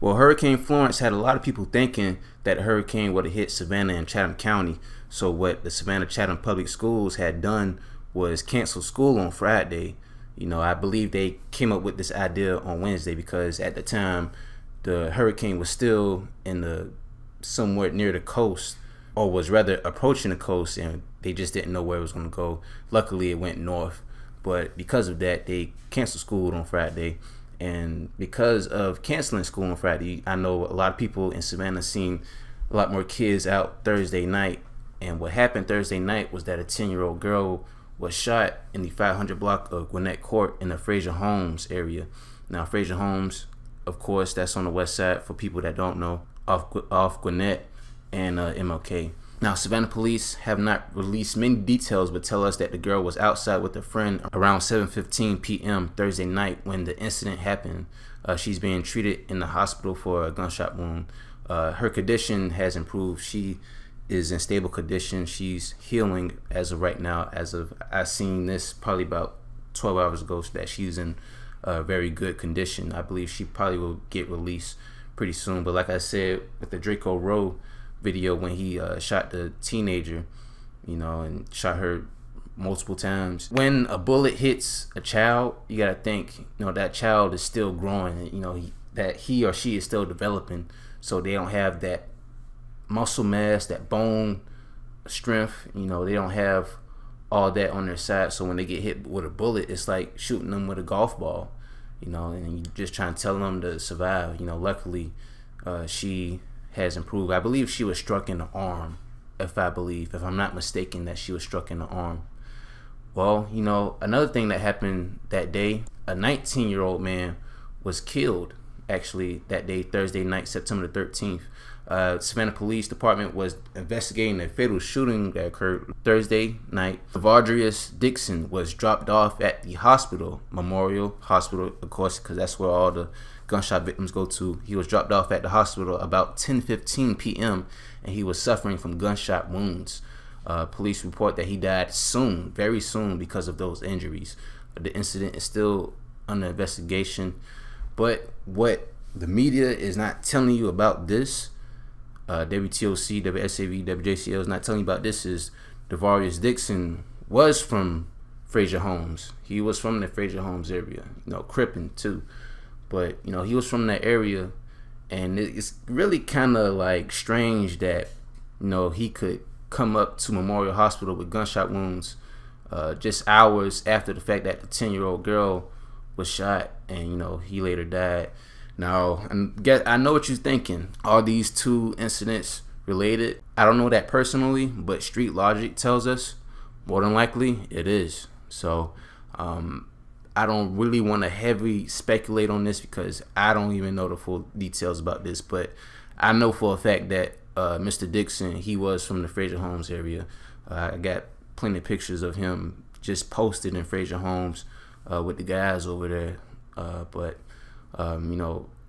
Well, Hurricane Florence had a lot of people thinking that a hurricane would have hit Savannah and Chatham County. So what the Savannah Chatham Public Schools had done was cancel school on Friday. I believe they came up with this idea on Wednesday because at the time the hurricane was still in the somewhat near the coast, or was rather approaching the coast, and they just didn't know where it was going to go. Luckily, it went north, but because of that, they canceled school on Friday. And because of canceling school on Friday, I know a lot of people in Savannah seen a lot more kids out Thursday night. And what happened Thursday night was that a 10-year-old girl was shot in the 500 block of Gwinnett Court in the Frazier Homes area. Now, Frazier Homes, of course, that's on the west side for people that don't know, off Gwinnett and MLK. Now, Savannah police have not released many details, but tell us that the girl was outside with a friend around 7:15 p.m. Thursday night when the incident happened. She's being treated in the hospital for a gunshot wound. Her condition has improved. She is in stable condition. She's healing as of right now. As of I seen this probably about 12 hours ago, so that she's in very good condition. I believe she probably will get released pretty soon. But like I said, with the Draco Rowe video, when he shot the teenager, and shot her multiple times. When a bullet hits a child, you gotta think, that child is still growing. That he or she is still developing, so they don't have that muscle mass, that bone strength. They don't have all that on their side. So when they get hit with a bullet, it's like shooting them with a golf ball. And you just trying to tell them to survive. Luckily, she has improved. I believe she was struck in the arm, if I'm not mistaken, that she was struck in the arm. Well, another thing that happened that day, a 19-year-old man was killed actually that day, Thursday night, September the 13th. Savannah Police Department was investigating a fatal shooting that occurred Thursday night. Devardrious Dixon was dropped off at the hospital, Memorial Hospital, of course, because that's where all the gunshot victims go to. He was dropped off at the hospital about 10:15 p.m. and he was suffering from gunshot wounds. Police report that he died soon, very soon, because of those injuries. The incident is still under investigation. But what the media is not telling you about this, WTOC, WSAV, WJCL is not telling you about this, is Devardrious Dixon was from Frazier Homes. He was from the Frazier Homes area, Crippen too. But, he was from that area, and it's really kind of like strange that, he could come up to Memorial Hospital with gunshot wounds just hours after the fact that the 10-year-old girl was shot, and, he later died. Now, I know what you're thinking. Are these two incidents related? I don't know that personally, but street logic tells us more than likely it is. So, I don't really want to heavily speculate on this because I don't even know the full details about this, but I know for a fact that Mr. Dixon, he was from the Frazier Homes area. I got plenty of pictures of him just posted in Frazier Homes with the guys over there. But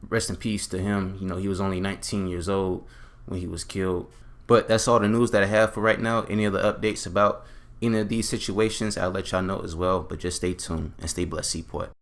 rest in peace to him. He was only 19 years old when he was killed. But that's all the news that I have for right now. Any other updates about any of these situations, I'll let y'all know as well. But just stay tuned and stay blessed, Seaport.